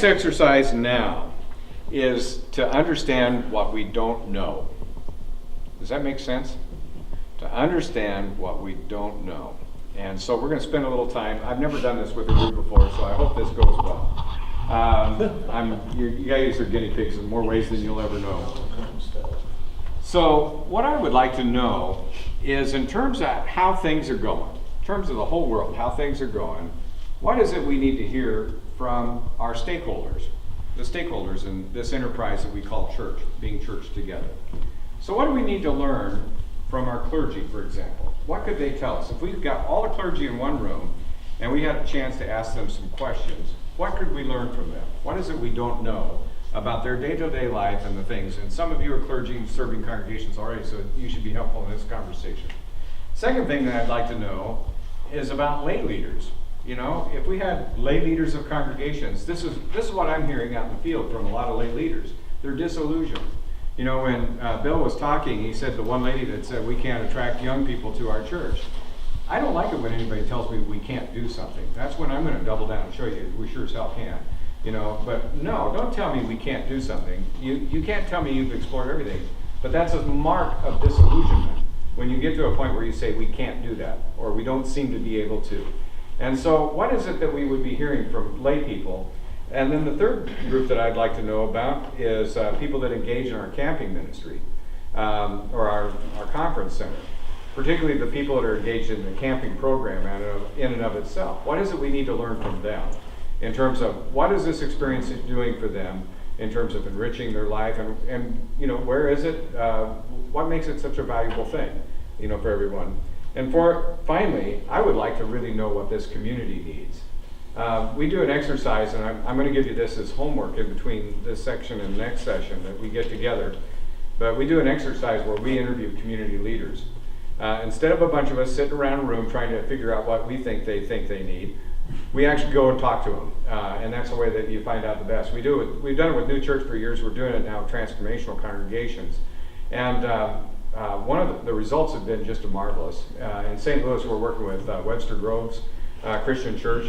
Exercise now is to understand what we don't know. Does that make sense? To understand what we don't know. And so we're going to spend a little time. I've never done this with a group before, so I hope this goes well. You guys are guinea pigs in more ways than you'll ever know. So what I would like to know is, in terms of how things are going, in terms of the whole world, how things are going, what is it we need to hear from our stakeholders, the stakeholders in this enterprise that we call church, being church together? So what do we need to learn from our clergy, for example? What could they tell us? If we've got all the clergy in one room and we had a chance to ask them some questions, what could we learn from them? What is it we don't know about their day-to-day life and the things? And some of you are clergy serving congregations already, so you should be helpful in this conversation. Second thing that I'd like to know is about lay leaders. You know, if we had lay leaders of congregations, this is what I'm hearing out in the field from a lot of lay leaders. They're disillusioned. You know, when Bill was talking, he said the one lady that said we can't attract young people to our church. I don't like it when anybody tells me we can't do something. That's when I'm going to double down and show you we sure as hell can. You know, but no, don't tell me we can't do something. You can't tell me you've explored everything. But that's a mark of disillusionment when you get to a point where you say we can't do that, or we don't seem to be able to. And so what is it that we would be hearing from lay people? And then the third group that I'd like to know about is people that engage in our camping ministry, or our conference center, particularly the people that are engaged in the camping program in and of itself. What is it we need to learn from them in terms of what is this experience doing for them in terms of enriching their life, and you know, where is it, what makes it such a valuable thing, you know, for everyone? And finally, I would like to really know what this community needs. We do an exercise, and I'm going to give you this as homework in between this section and the next session that we get together. But we do an exercise where we interview community leaders. Instead of a bunch of us sitting around a room trying to figure out what we think they need, we actually go and talk to them. And that's the way that you find out the best. We've done it with New Church for years. We're doing it now with transformational congregations. And one of the results have been just marvelous. In St. Louis, we're working with Webster Groves Christian Church.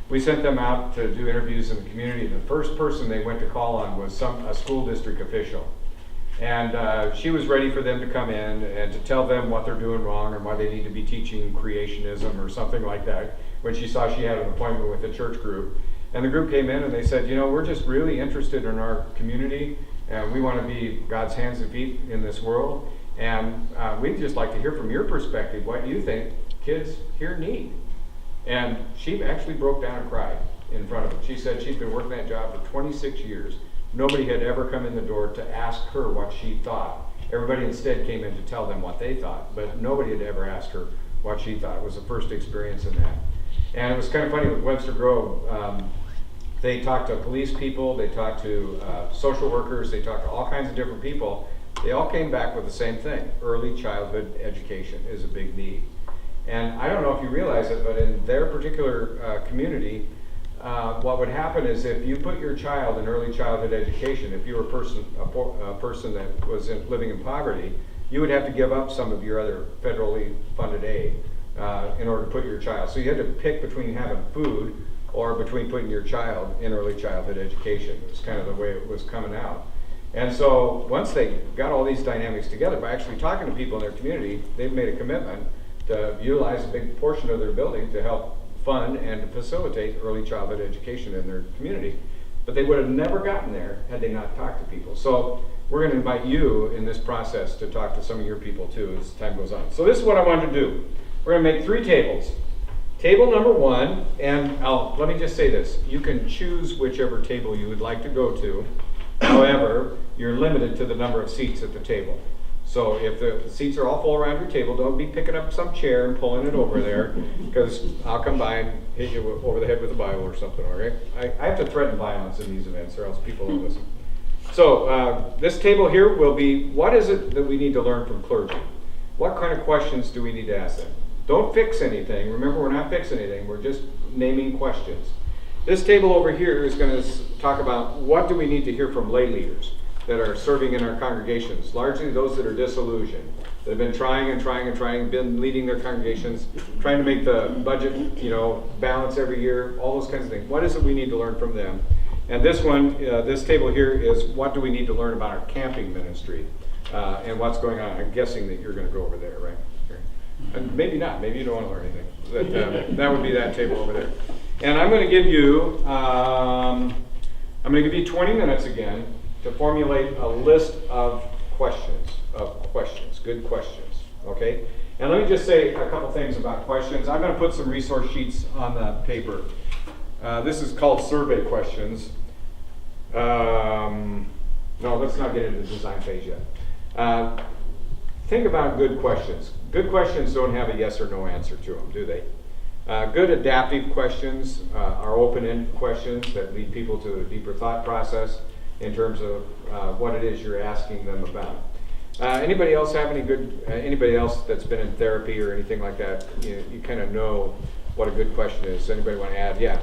We sent them out to do interviews in the community. The first person they went to call on was a school district official. And she was ready for them to come in and to tell them what they're doing wrong and why they need to be teaching creationism or something like that, when she saw she had an appointment with the church group. And the group came in and they said, you know, we're just really interested in our community, and we want to be God's hands and feet in this world. And we'd just like to hear from your perspective what you think kids here need. And she actually broke down and cried in front of them. She said she's been working that job for 26 years. Nobody had ever come in the door to ask her what she thought. Everybody instead came in to tell them what they thought, but nobody had ever asked her what she thought. It was the first experience in that. And it was kind of funny with Webster Grove. They talked to police people, they talked to social workers, they talked to all kinds of different people. They all came back with the same thing. Early childhood education is a big need. And I don't know if you realize it, but in their particular community, what would happen is if you put your child in early childhood education, if you were a person that was living in poverty, you would have to give up some of your other federally funded aid in order to put your child. So you had to pick between having food or between putting your child in early childhood education. It was kind of the way it was coming out. And so once they got all these dynamics together, by actually talking to people in their community, they've made a commitment to utilize a big portion of their building to help fund and to facilitate early childhood education in their community. But they would have never gotten there had they not talked to people. So we're going to invite you in this process to talk to some of your people too as time goes on. So this is what I want to do. We're going to make 3 tables. Table number 1, and let me just say this. You can choose whichever table you would like to go to. However, you're limited to the number of seats at the table. So if the seats are all full around your table, don't be picking up some chair and pulling it over there, because I'll come by and hit you over the head with a Bible or something, all right? I have to threaten violence in these events or else people don't listen. So this table here will be, what is it that we need to learn from clergy? What kind of questions do we need to ask them? Don't fix anything. Remember, we're not fixing anything. We're just naming questions. This table over here is going to talk about what do we need to hear from lay leaders that are serving in our congregations, largely those that are disillusioned, that have been trying, been leading their congregations, trying to make the budget, balance every year, all those kinds of things. What is it we need to learn from them? And this one, this table here is what do we need to learn about our camping ministry and what's going on. I'm guessing that you're going to go over there, right? Here. And maybe not. Maybe you don't want to learn anything. But, that would be that table over there. And I'm going to give you 20 minutes again to formulate a list of questions, good questions, okay? And let me just say a couple things about questions. I'm going to put some resource sheets on the paper. This is called survey questions. No, let's not get into the design phase yet. Think about good questions. Good questions don't have a yes or no answer to them, do they? Good adaptive questions are open-ended questions that lead people to a deeper thought process in terms of what it is you're asking them about. Anybody else have any good, anybody else that's been in therapy or anything like that, you kind of know what a good question is. Anybody want to add? Yeah.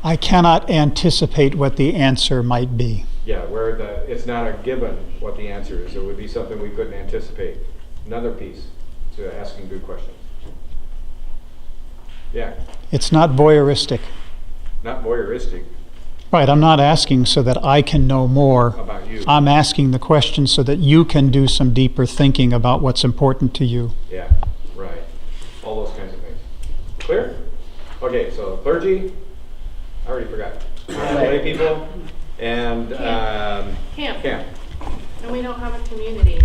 I cannot anticipate what the answer might be. Yeah, where it's not a given what the answer is. It would be something we couldn't anticipate. Another piece to asking good questions. Yeah. It's not voyeuristic. Not voyeuristic. Right, I'm not asking so that I can know more. About you. I'm asking the question so that you can do some deeper thinking about what's important to you. Yeah, right. All those kinds of things. Clear? Okay, so clergy, I already forgot. Lay people and Camp. camp. And we don't have a community.